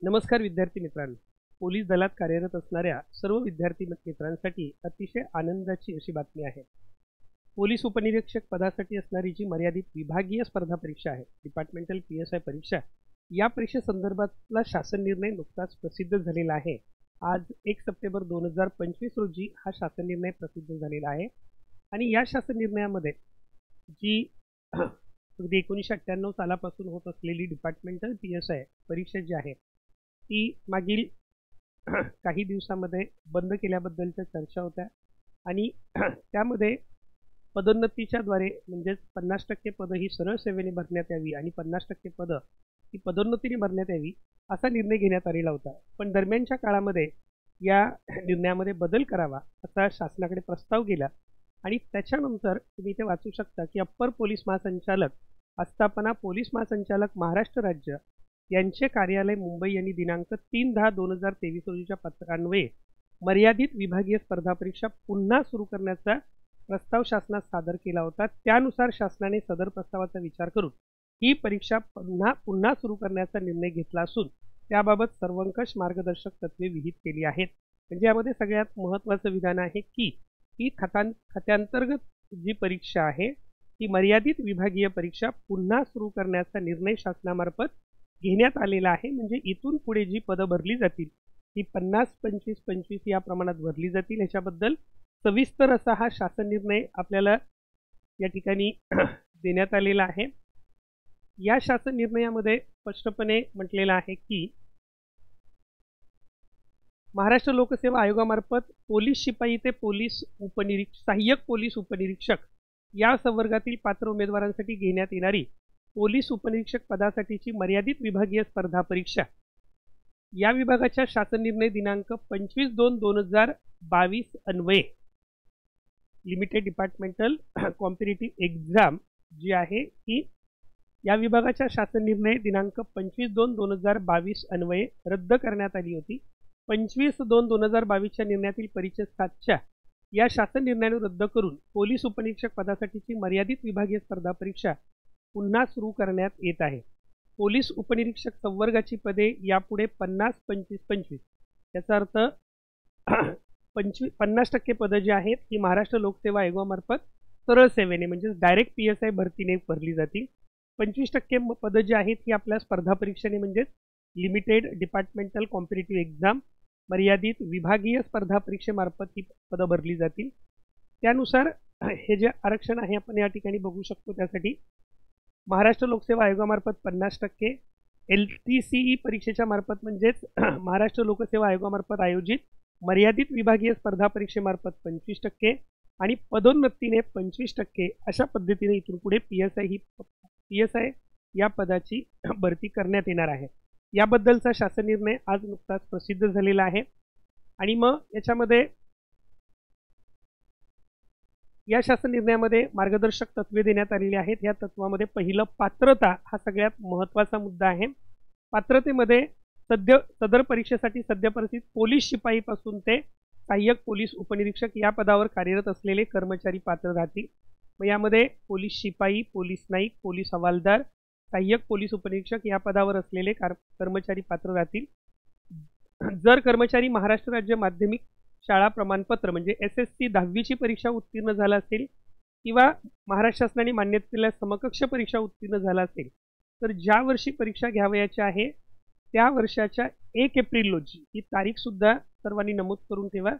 नमस्कार विद्यार्थी मित्रांनो, पोलीस दलात कार्यरत असणाऱ्या सर्व विद्यार्थी मित्रांसाठी अतिशय आनंदाची अशी बातमी आहे। पोलीस उपनिरीक्षक पदासाठी असणारी जी मर्यादित विभागीय स्पर्धा परीक्षा आहे, डिपार्टमेंटल PSI परीक्षा, या परीक्षेसंदर्भातला शासन निर्णय नुकताच प्रसिद्ध झालेला आहे। आज 1 सप्टेंबर 2025 रोजी हा शासन निर्णय प्रसिद्ध झालेला आहे आणि या शासन निर्णयामध्ये जी अगदी 1998 सालापासून होत असलेली डिपार्टमेंटल PSI परीक्षा जी आहे ती मागील काही दिवसांमध्ये बंद केल्याबद्दलच्या चर्चा होत्या आणि त्यामध्ये पदोन्नतीच्या द्वारे म्हणजेच 50% पदं ही सरळ सेवेने भरण्यात यावी आणि 50% पदं ही पदोन्नतीने भरण्यात यावी असा निर्णय घेण्यात आलेला होता। पण दरम्यानच्या काळामध्ये या निर्णयामध्ये बदल करावा असा शासनाकडे प्रस्ताव गेला आणि त्याच्यानंतर तुम्ही ते वाचू शकता की अप्पर पोलीस महासंचालक आस्थापना पोलीस महासंचालक महाराष्ट्र राज्य यांचे कार्यालय मुंबई यांनी दिनांक 3/10/2023 रोजीच्या पत्रान्वये मर्यादित विभागीय स्पर्धा परीक्षा पुन्हा सुरू करण्याचा प्रस्ताव शासनास सादर केला होता। त्यानुसार शासनाने सदर प्रस्तावाचा विचार करून ही परीक्षा पुन्हा सुरू करण्याचा निर्णय घेतला असून त्याबाबत सर्वंकष मार्गदर्शक तत्त्वे विहित केली आहेत। म्हणजे यामध्ये सगळ्यात महत्त्वाचं विधान आहे की ही खात्यांतर्गत जी परीक्षा आहे ती मर्यादित विभागीय परीक्षा पुन्हा सुरू करण्याचा निर्णय शासनामार्फत घेण्यात आलेला आहे। म्हणजे इथून पुढे जी पदं भरली जातील ती 50-25-25 या प्रमाणात भरली जातील। ह्याच्याबद्दल सविस्तर असा हा शासन निर्णय आपल्याला या ठिकाणी देण्यात आलेला आहे। या शासन निर्णयामध्ये स्पष्टपणे म्हटलेलं आहे की महाराष्ट्र लोकसेवा आयोगामार्फत पोलीस शिपाई ते पोलीस सहाय्यक पोलीस उपनिरीक्षक या संवर्गातील पात्र उमेदवारांसाठी घेण्यात येणारी पोलीस उपनिरीक्षक पदासाठीची मर्यादित विभागीय स्पर्धा परीक्षा या विभागाच्या शासन निर्णय दिनांक 25/2/2022 अन्वये लिमिटेड डिपार्टमेंटल कॉम्पिटिटिव्ह एक्झाम जी आहे ती या विभागाच्या शासन निर्णय दिनांक 25/2/2022 अन्वये रद्द करण्यात आली होती। 25/2/2022 निर्णयातील परिच्छेद 7 या शासन निर्णयाने रद्द करून पोलीस उपनिरीक्षक पदासाठीची मर्यादित विभागीय स्पर्धा परीक्षा पुन्हा सुरू करण्यात येत आहे। पोलीस उपनिरीक्षक संवर्गाची पदे यापुढे 50-25-25 याचा अर्थ 50% पदं जी आहेत ही महाराष्ट्र लोकसेवा आयोगामार्फत सरळ सेवेने म्हणजे डायरेक्ट PSI भरतीने भरली जातील। 25% पदं जी आहेत ही आपल्या स्पर्धा परीक्षेने म्हणजेच लिमिटेड डिपार्टमेंटल कॉम्पिटिटिव्ह एक्झाम मर्यादित विभागीय स्पर्धा परीक्षेमार्फत ही पदं भरली जातील। त्यानुसार हे जे आरक्षण आहे आपण या ठिकाणी बघू शकतो। त्यासाठी महाराष्ट्र लोकसेवा आयोगामार्फत 50%, LTCE परीक्षेच्या मार्फत म्हणजेच महाराष्ट्र लोकसेवा आयोगामार्फत आयोजित मर्यादित विभागीय स्पर्धा परीक्षेमार्फत 25% आणि पदोन्नतीने 25% अशा पद्धतीने इथून पुढे PSI या पदाची भरती करण्यात येणार आहे। याबद्दलचा शासन निर्णय आज नुकताच प्रसिद्ध झालेला आहे आणि मग याच्यामध्ये या शासन निर्णयामध्ये मार्गदर्शक तत्त्वे देण्यात आलेली आहेत। या तत्वामध्ये पहिलं पात्रता हा सगळ्यात महत्त्वाचा मुद्दा आहे। पात्रतेमध्ये सदर परीक्षेसाठी सध्या परिस्थितीत पोलीस शिपाईपासून ते सहाय्यक पोलीस उपनिरीक्षक या पदावर कार्यरत असलेले कर्मचारी पात्र राहतील। मग यामध्ये पोलीस शिपाई, पोलीस नाईक, पोलीस हवालदार, सहाय्यक पोलीस उपनिरीक्षक या पदावर असलेले कर्मचारी पात्र राहतील। जर कर्मचारी महाराष्ट्र राज्य माध्यमिक शाळा प्रमाणपत्र म्हणजे SSC 10वीची परीक्षा उत्तीर्ण झाला असेल किंवा महाराष्ट्र शासनाने मान्यता दिलेल्या समकक्ष परीक्षा उत्तीर्ण झाला असेल तर ज्या वर्षी परीक्षा घ्यावयाची आहे त्या वर्षाच्या 1 एप्रिल रोजी ही तारीखसुद्धा सर्वांनी नमूद करून ठेवा।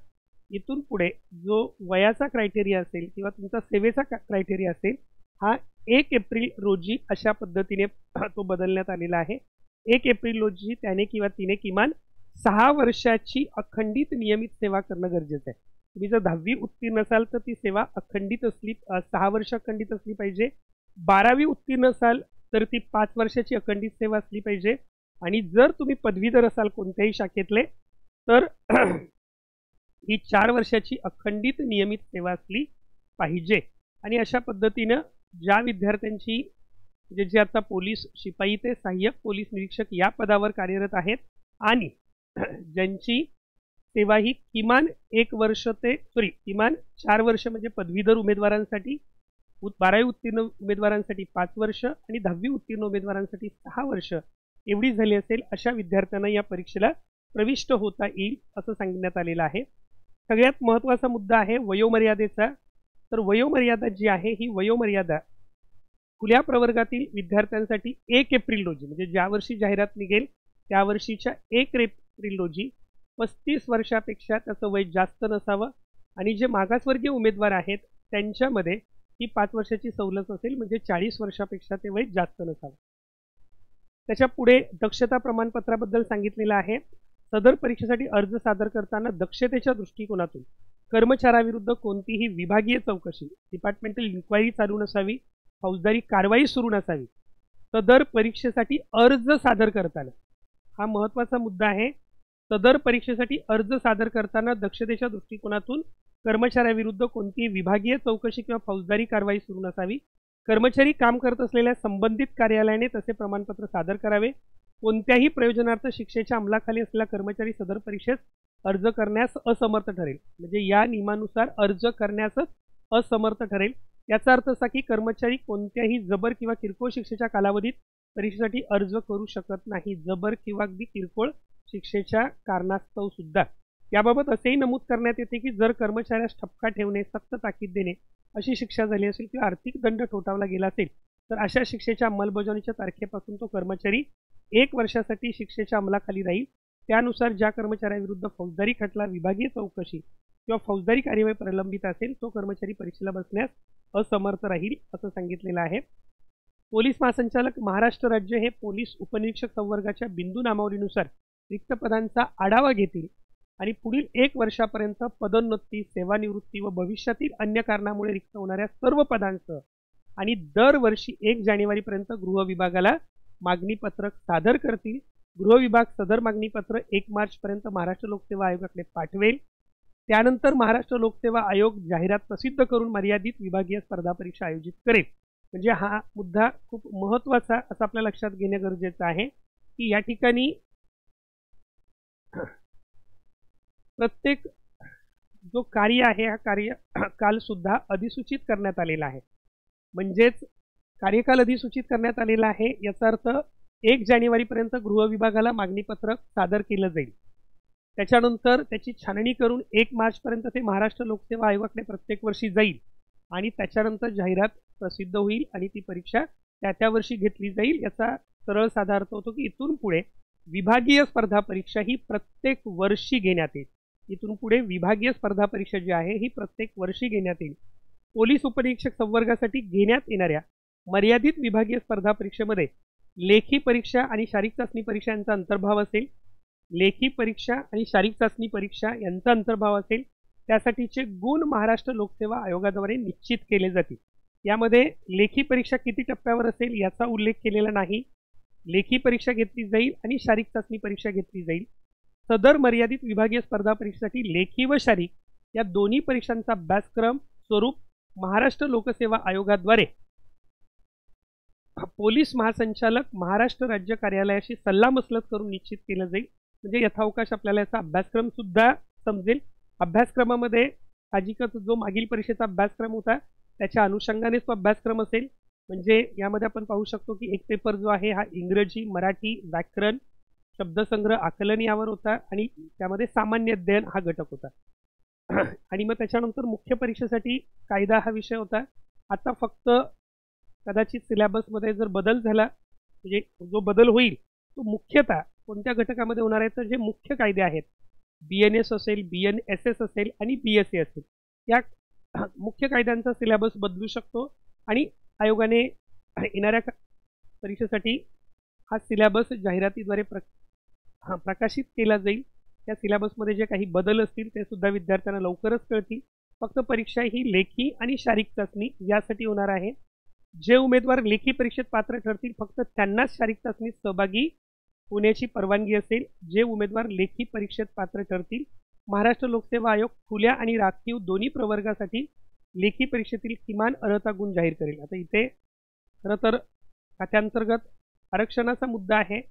इथून पुढे जो वयाचा क्रायटेरिया असेल किंवा तुमचा सेवेचा क्रायटेरिया असेल हा 1 एप्रिल रोजी अशा पद्धतीने तो बदलण्यात आलेला आहे। 1 एप्रिल रोजी त्याने किंवा तिने किमान 6 वर्षाची अखंडित नियमित सेवा करणं गरजेचं आहे। तुम्ही जर 10वी उत्तीर्ण असाल तर ती सेवा अखंडित असली 6 वर्ष अखंडित असली पाहिजे। 12वी उत्तीर्ण असाल तर ती 5 वर्षाची अखंडित सेवा असली पाहिजे आणि जर तुम्ही पदवीधर असाल कोणत्याही शाखेतले तर ही 4 वर्षाची अखंडित नियमित सेवा असली पाहिजे। आणि अशा पद्धतीनं ज्या विद्यार्थ्यांची जे आता पोलीस शिपाई ते सहाय्यक पोलीस निरीक्षक या पदावर कार्यरत आहेत आणि ज्यांची सेवा ही किमान 4 वर्ष म्हणजे पदवीधर उमेदवारांसाठी 12वी उत्तीर्ण उमेदवारांसाठी 5 वर्ष आणि 10वी उत्तीर्ण उमेदवारांसाठी 6 वर्ष एवढी झाली असेल अशा विद्यार्थ्यांना या परीक्षेला प्रविष्ट होता येईल असं सांगण्यात आलेलं आहे. सगळ्यात महत्त्वाचा मुद्दा आहे वयोमर्यादेचा. तर वयोमर्यादा जी आहे ही वयोमर्यादा खुल्या प्रवर्गातील विद्यार्थ्यांसाठी 1 एप्रिल रोजी म्हणजे ज्या वर्षी जाहिरात निघेल त्या वर्षीच्या 1 एप्रिल रोजी 35 वर्षापेक्षा त्याचं वय जास्त नसावं आणि जे मागासवर्गीय उमेदवार आहेत त्यांच्यामध्ये ही 5 वर्षाची सवलत असेल म्हणजे 40 वर्षापेक्षा ते वय जास्त नसावं. त्याच्या पुढे दक्षता प्रमाणपत्राबद्दल सांगितलेलं आहे. सदर परीक्षेसाठी अर्ज सादर करताना दक्षतेच्या दृष्टिकोनातून कर्मचाऱ्याविरुद्ध कोणतीही विभागीय चौकशी डिपार्टमेंटल इन्क्वायरी चालू नसावी, फौजदारी कारवाई सुरू नसावी. सदर परीक्षेसाठी अर्ज सादर करताना हा महत्त्वाचा मुद्दा आहे. सदर परीक्षेसाठी अर्ज सादर करताना दक्षतेच्या दृष्टिकोनातून कर्मचाऱ्याविरुद्ध कोणतीही विभागीय चौकशी किंवा फौजदारी कारवाई सुरू नसावी. कर्मचारी काम करत असलेल्या संबंधित कार्यालयाने तसे प्रमाणपत्र सादर करावे. कोणत्याही प्रयोजनार्थ शिक्षेच्या अंमलाखाली असलेला कर्मचारी सदर परीक्षेस अर्ज करण्यास असमर्थ ठरेल म्हणजे या नियमानुसार अर्ज करण्यासच असमर्थ ठरेल. याचा अर्थ असा की कर्मचारी कोणत्याही जबर किंवा किरकोळ शिक्षेच्या कालावधीत परीक्षेसाठी अर्ज करू शकत नाही. जबर किंवा अगदी किरकोळ शिक्षेच्या कारणास्तव सुद्धा. याबाबत असेही नमूद करण्यात येते की जर कर्मचाऱ्यास ठपका ठेवणे, सक्त ताकीद देणे अशी शिक्षा झाली असेल किंवा आर्थिक दंड ठोठावला गेला असेल तर अशा शिक्षेच्या अंमलबजावणीच्या तारखेपासून तो कर्मचारी 1 वर्षासाठी शिक्षेच्या अंमलाखाली राहील. त्यानुसार ज्या कर्मचाऱ्याविरुद्ध फौजदारी खटला, विभागीय चौकशी किंवा फौजदारी कार्यवाही प्रलंबित असेल तो कर्मचारी परीक्षेला बसण्यास असमर्थ राहील असं सांगितलेलं आहे. पोलीस महासंचालक महाराष्ट्र राज्य हे पोलीस उपनिरीक्षक संवर्गाच्या बिंदू नामावलीनुसार रिक्त पदांचा आढावा घेतील आणि पुढील 1 वर्षापर्यंत पदोन्नती, सेवानिवृत्ती व भविष्यातील अन्य कारणामुळे रिक्त होणाऱ्या सर्व पदांसह आणि दरवर्षी 1 जानेवारीपर्यंत गृह विभागाला मागणीपत्रक सादर करतील. गृह विभाग सदर मागणीपत्र 1 मार्चपर्यंत महाराष्ट्र लोकसेवा आयोगाकडे पाठवेल. त्यानंतर महाराष्ट्र लोकसेवा आयोग जाहिरात प्रसिद्ध करून मर्यादित विभागीय स्पर्धा परीक्षा आयोजित करेल. म्हणजे हा मुद्दा खूप महत्त्वाचा असं आपल्या लक्षात घेणे गरजेचं आहे की या ठिकाणी प्रत्येक जो कार्य आहे हा कार्यकाल सुद्धा अधिसूचित करण्यात आलेला आहे. म्हणजेच कार्यकाल अधिसूचित करण्यात आलेला आहे याचा अर्थ 1 जानेवारीपर्यंत गृह विभागाला मागणीपत्रक सादर केलं जाईल. त्याच्यानंतर त्याची छाननी करून 1 मार्चपर्यंत ते महाराष्ट्र लोकसेवा आयोगाकडे प्रत्येक वर्षी जाईल आणि त्याच्यानंतर जाहिरात प्रसिद्ध होईल आणि ती परीक्षा त्या वर्षी घेतली जाईल. याचा सरळ साधा अर्थ होतो की इथून पुढे विभागीय स्पर्धा परीक्षा ही प्रत्येक वर्षी घेण्यात येईल. इथून पुढे विभागीय स्पर्धा परीक्षा जी आहे ही प्रत्येक वर्षी घेण्यात येईल. पोलीस उपनिरीक्षक संवर्गासाठी घेण्यात येणाऱ्या मर्यादित विभागीय स्पर्धा परीक्षेमध्ये लेखी परीक्षा आणि शारीरिक चाचणी परीक्षा यांचा अंतर्भाव असेल. लेखी परीक्षा आणि शारीरिक चाचणी परीक्षा यांचा अंतर्भाव असेल. त्यासाठीचे गुण महाराष्ट्र लोकसेवा आयोगाद्वारे निश्चित केले जातील. यामध्ये लेखी परीक्षा किती टप्प्यावर असेल याचा उल्लेख केलेला नाही. लेखी परीक्षा घेतली जाईल आणि शारीरिक चाचणी परीक्षा घेतली जाईल. सदर मर्यादित विभागीय स्पर्धा परीक्षेसाठी लेखी व शारीरिक या दोन्ही परीक्षांचा अभ्यासक्रम स्वरूप महाराष्ट्र लोकसेवा आयोगाद्वारे पोलीस महासंचालक महाराष्ट्र राज्य कार्यालयाशी सल्लामसलत करून निश्चित केलं जाईल. म्हणजे यथावकाश आपल्याला याचा अभ्यासक्रम सुद्धा समजेल. अभ्यासक्रमामध्ये साहजिकच जो मागील परीक्षेचा अभ्यासक्रम होता त्याच्या अनुषंगाने तो अभ्यासक्रम असेल. म्हणजे यामध्ये आपण पाहू शकतो की एक पेपर जो आहे हा इंग्रजी, मराठी, व्याकरण, शब्दसंग्रह, आकलन यावर होता आणि त्यामध्ये सामान्य अध्ययन हा घटक होता. आणि मग त्याच्यानंतर मुख्य परीक्षेसाठी कायदा हा विषय होता. आता फक्त कदाचित सिलेबसमध्ये जर बदल झाला म्हणजे जो बदल होईल तो मुख्यतः कोणत्या घटकामध्ये होणार आहे तर जे मुख्य कायदे आहेत BNS असेल, BNSS असेल आणि BSA असेल या मुख्य कायद्यांचा सिलेबस बदलू शकतो आणि आयोगाने येणाऱ्या परीक्षेसाठी हा सिलेबस जाहिरातीद्वारे प्रकाशित केला जाईल. त्या सिलेबसमध्ये जे काही बदल असतील ते सुद्धा विद्यार्थ्यांना लवकरच कळतील. फक्त परीक्षा ही लेखी आणि शारीरिक चाचणी यासाठी होणार आहे. जे उमेदवार लेखी परीक्षेत पात्र ठरतील फक्त त्यांनाच शारीरिक चाचणीत सहभागी होण्याची परवानगी असेल. जे उमेदवार लेखी परीक्षेत पात्र ठरतील महाराष्ट्र लोकसेवा आयोग खुल्या आणि राखीव दोन्ही प्रवर्गासाठी लेखी परीक्षेतील किमान अर्हता गुण जाहीर करेल. आता इथे खरं तर खात्यांतर्गत आरक्षणाचा मुद्दा आहे.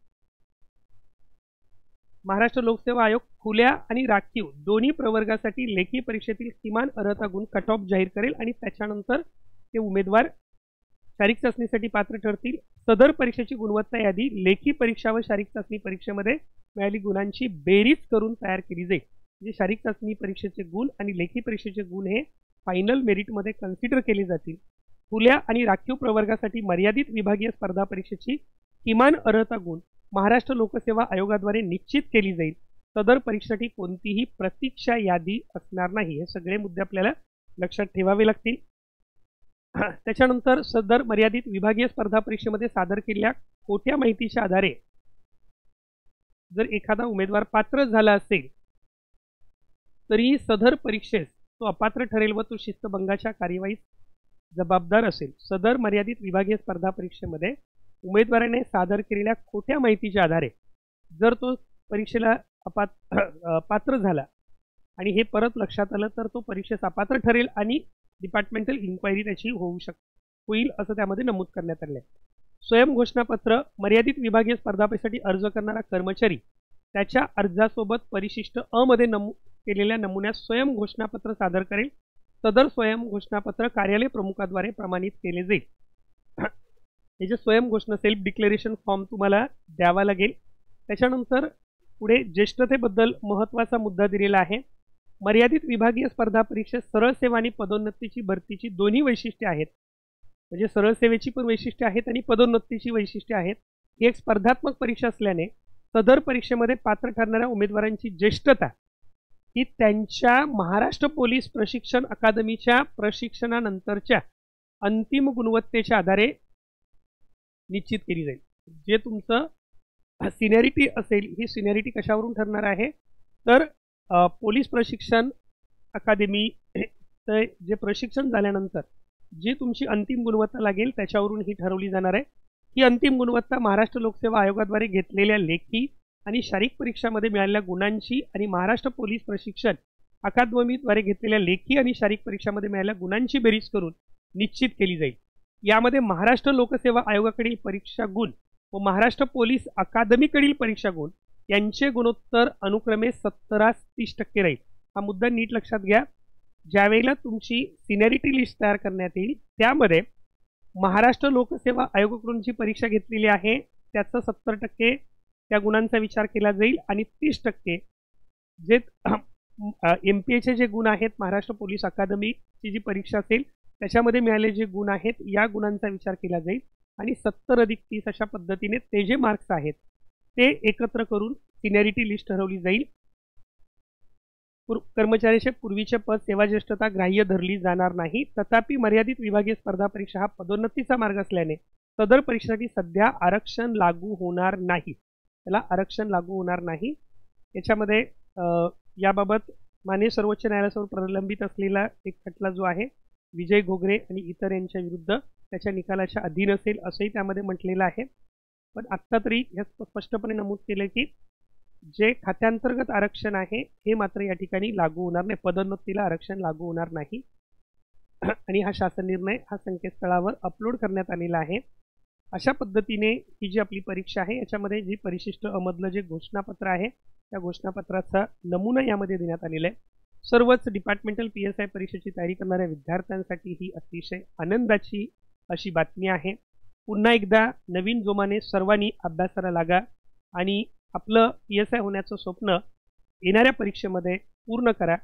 महाराष्ट्र लोकसेवा आयोग खुल्या आणि राखीव दोन्ही प्रवर्गासाठी लेखी परीक्षेतील किमान अर्हता गुण कट ऑफ जाहीर करेल आणि त्याच्यानंतर ते उमेदवार शारीरिक चाचणीसाठी पात्र ठरतील। सदर परीक्षेची गुणवत्ता यादी लेखी परीक्षा व शारीरिक चाचणी परीक्षेमध्ये मिळालेली गुणांची बेरीज करून तयार केली जाईल। म्हणजे शारीरिक चाचणी परीक्षेचे गुण आणि लेखी परीक्षेचे गुण हे फायनल मेरिटमध्ये कन्सिडर केले जातील। खुल्या आणि राखीव प्रवर्गासाठी मर्यादित विभागीय स्पर्धा परीक्षेची किमान अर्हता गुण महाराष्ट्र लोकसेवा आयोगाद्वारे निश्चित केली जाईल। सदर परीक्षेसाठी कोणतीही प्रतीक्षा यादी असणार नाही। हे सगळे मुद्दे आपल्याला लक्षात ठेवावे लागतील। त्याच्यानंतर सदर मर्यादित विभागीय स्पर्धा परीक्षेमध्ये सादर केलेल्या खोट्या माहितीच्या आधारे जर एखादा उमेदवार पात्र झाला असेल तरी सदर परीक्षेस तो अपात्र ठरेल व तो शिस्तभंगाच्या कार्यवाहीस जबाबदार असेल। सदर मर्यादित विभागीय स्पर्धा परीक्षेमध्ये उमेदवाराने सादर केलेल्या खोट्या माहितीच्या आधारे जर तो परीक्षेला पात्र झाला आणि हे परत लक्षात आलं तर तो परीक्षेस अपात्र ठरेल आणि डिपार्टमेंटल इन्क्वायरी त्याची होईल असं त्यामध्ये नमूद करण्यात आले आहे। स्वयं घोषणापत्र मर्यादित विभागीय स्पर्धा परीक्षेसाठी अर्ज करणारा कर्मचारी त्याच्या अर्जासोबत परिशिष्ट अ मध्ये नमूद केलेल्या नमुन्यात स्वयं घोषणापत्र सादर करेल। सदर स्वयं घोषणापत्र कार्यालय प्रमुखाद्वारे प्रमाणित केले जाईल। हे जे स्वयं घोषणा सेल्फ डिक्लेरेशन फॉर्म तुम्हाला द्यावा लागेल। त्याच्यानंतर पुढे ज्येष्ठतेबद्दल महत्त्वाचा मुद्दा दिलेला आहे। मर्यादित विभागीय स्पर्धा परीक्षेत सरळ सेवा आणि पदोन्नतीची भरतीची दोन्ही वैशिष्ट्ये आहेत। म्हणजे सरळ सेवेची पण वैशिष्ट्ये आहेत आणि पदोन्नतीची वैशिष्ट्ये आहेत। ही एक स्पर्धात्मक परीक्षा असल्याने सदर परीक्षेमध्ये पात्र ठरणाऱ्या उमेदवारांची ज्येष्ठता ही त्यांच्या महाराष्ट्र पोलीस प्रशिक्षण अकादमीच्या प्रशिक्षणानंतरच्या अंतिम गुणवत्तेच्या आधारे निश्चित केली जाईल। जे तुमचं सिनियरिटी असेल ही सिनियरिटी कशावरून ठरणार आहे तर पोलीस प्रशिक्षण अकादमी जे प्रशिक्षण झाल्यानंतर जी तुमची अंतिम गुणवत्ता लागेल त्याच्यावरून ही ठरवली जाणार आहे। ही अंतिम गुणवत्ता महाराष्ट्र लोकसेवा आयोगाद्वारे घेतलेल्या लेखी आणि शारीरिक परीक्षामध्ये मिळालेल्या गुणांची आणि महाराष्ट्र पोलीस प्रशिक्षण अकादमीद्वारे घेतलेल्या लेखी आणि शारीरिक परीक्षामध्ये मिळालेल्या गुणांची बेरीज करून निश्चित केली जाईल। यामध्ये महाराष्ट्र लोकसेवा आयोगाकडील परीक्षा गुण व महाराष्ट्र पोलीस अकादमीकडील परीक्षा गुण यांचे गुणोत्तर अनुक्रमे 70-30% राहील। हा मुद्दा नीट लक्षात घ्या। ज्यावेळेला तुमची सिनियरिटी लिस्ट तयार करण्यात येईल त्यामध्ये महाराष्ट्र लोकसेवा आयोगाकडून जी परीक्षा घेतलेली आहे त्याचा 70% त्या गुणांचा विचार केला जाईल आणि 30% जे MPAचे जे गुण आहेत महाराष्ट्र पोलीस अकादमीची जी परीक्षा असेल त्याच्यामध्ये मिळालेले जे गुण आहेत या गुणांचा विचार केला जाईल आणि 70+30 अशा पद्धतीने ते जे मार्क्स आहेत ते एकत्र करून सिनियरिटी लिस्ट ठरवली जाईल। कर्मचाऱ्याचे पूर्वीचे पद सेवा ज्येष्ठता ग्राह्य धरली जाणार नाही। तथापि मर्यादित विभागीय स्पर्धा परीक्षा हा पदोन्नतीचा मार्ग असल्याने सदर परीक्षेसाठी सध्या आरक्षण लागू होणार नाही। त्याला आरक्षण लागू होणार नाही। याच्यामध्ये याबाबत माननीय सर्वोच्च न्यायालयासमोर प्रलंबित असलेला एक खटला जो आहे विजय घोगरे आणि इतर यांच्या विरुद्ध त्याच्या निकालाच्या अधीन असेल असंही त्यामध्ये म्हटलेलं आहे। पण आत्ता तरी हे स्पष्टपणे नमूद केले की जे खात्यांतर्गत आरक्षण आहे हे मात्र या ठिकाणी लागू होणार नाही। पदोन्नतीला आरक्षण लागू होणार नाही आणि हा शासन निर्णय हा संकेतस्थळावर अपलोड करण्यात आलेला आहे। अशा पद्धतीने ही जी आपली परीक्षा आहे याच्यामध्ये जी परिशिष्ट अमधलं जे घोषणापत्र आहे त्या घोषणापत्राचा नमुना यामध्ये देण्यात आलेला आहे। सर्वच डिपार्टमेंटल PSI परीक्षेची तयारी करणाऱ्या विद्यार्थ्यांसाठी ही अतिशय आनंदाची अशी बातमी आहे। पुन्हा एकदा नवीन जोमाने सर्वांनी अभ्यासाला लागा आणि आपलं PSI होण्याचं स्वप्न येणाऱ्या परीक्षेमध्ये पूर्ण करा।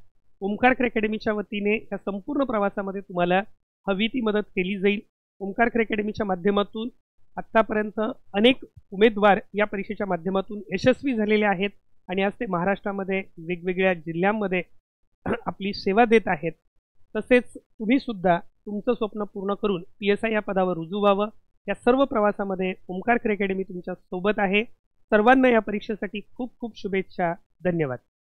ओमकार अकॅडमीच्या वतीने या संपूर्ण प्रवासामध्ये तुम्हाला हवी ती मदत केली जाईल। ओमकार अकॅडमीच्या माध्यमातून आत्तापर्यंत अनेक उमेदवार या परीक्षेच्या माध्यमातून यशस्वी झालेले आहेत आणि आज ते महाराष्ट्रामध्ये वेगवेगळ्या जिल्ह्यांमध्ये आपली सेवा देत आहेत। तसेच तुम्ही सुद्धा तुमचं स्वप्न पूर्ण करून PSI या पदावर रुजू व्हावं या सर्व प्रवासामध्ये ओमकार अकॅडमी तुमच्या सोबत आहे। सर्वांना या परीक्षेसाठी खूप खूप शुभेच्छा। धन्यवाद।